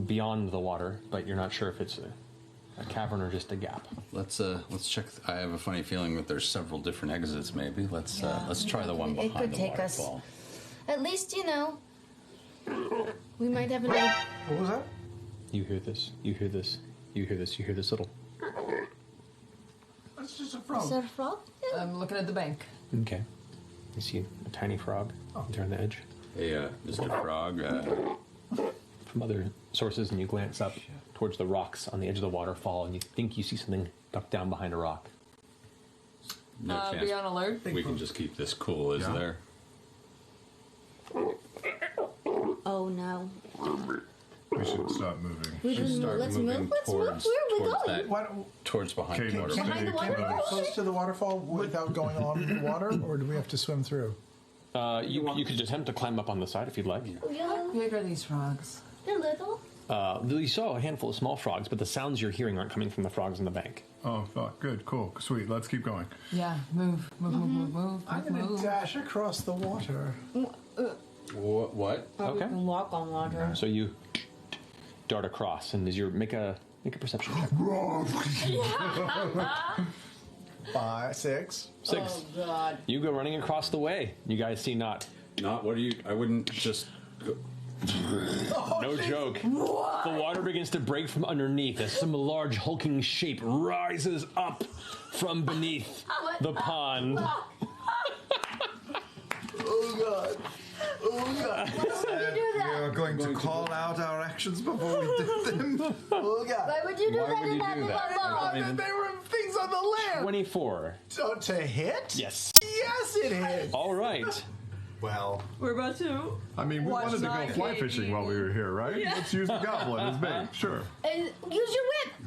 beyond the water, but you're not sure if it's a cavern or just a gap. Let's check. I have a funny feeling that there's several different exits. Maybe let's try the one behind the waterfall. At least we might have an idea. What was that? You hear this. You hear this. You hear this. You hear this little. That's just a frog. Is that a frog? Yeah. I'm looking at the bank. Okay. You see a tiny frog there on the edge. Hey, Mr. Frog. From other sources, and you glance up towards the rocks on the edge of the waterfall, and you think you see something ducked down behind a rock. No chance. Be on alert. We can just keep this cool, is there? Oh no. We should stop moving. We should start moving. Let's move. Where are we going? Towards behind the Can waterfall. Behind the we waterfall? get Close to the waterfall without going on the water, or do we have to swim through? You could attempt to climb up on the side if you'd like. How big are these frogs? They're little. You saw a handful of small frogs, but the sounds you're hearing aren't coming from the frogs in the bank. Oh, fuck. Good, cool, sweet. Let's keep going. Yeah, move. I'm going to dash across the water. What? Okay. We can walk on water. So you dart across, and as you make a perception check. 5, 6. 6. Oh God. You go running across the way. You guys see Nott. Not what do you? I wouldn't just. Go. No joke. What? The water begins to break from underneath as some large hulking shape rises up from beneath the pond. Oh God. Oh God. Why would you do that? We are going to call out our actions before we do them. Oh God. Why would you do that in that I level? mean, there were things on the land. 24. To hit? Yes. Yes, it hit. All right. Well, We're about to. I mean, we Watch wanted to go not fly gaming. fishing while we were here, right? Yeah. Let's use the goblin as bait. Sure. And use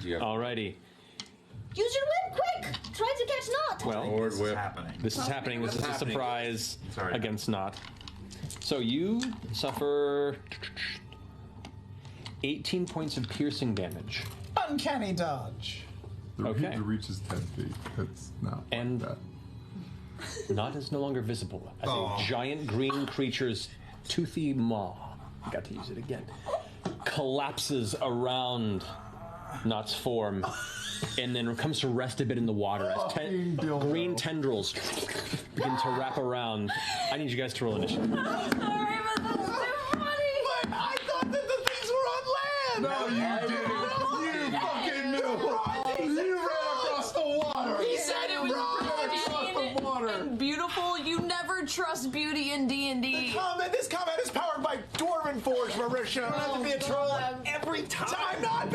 your whip. Alrighty. Use your whip, quick. Try to catch Nott. Well, Forward whip. happening. this is happening. This is a surprise Sorry. against Nott. So you suffer 18 points of piercing damage. Uncanny dodge. Okay. The reach is 10 feet. It's not And- like that. Nott is no longer visible as a giant green creature's toothy maw, I got to use it again, collapses around Nott's form and then comes to rest a bit in the water as green tendrils begin to wrap around. I need you guys to roll initiative. Sorry, but that's too funny. But I thought that the things were on land. No, you didn't. You fucking knew. You ran across the water. He said it was across the water. and beautiful. You never trust beauty in D&D. This comment is powered by Dwarven Forge, Marisha. I don't have to be a troll every time. I'm not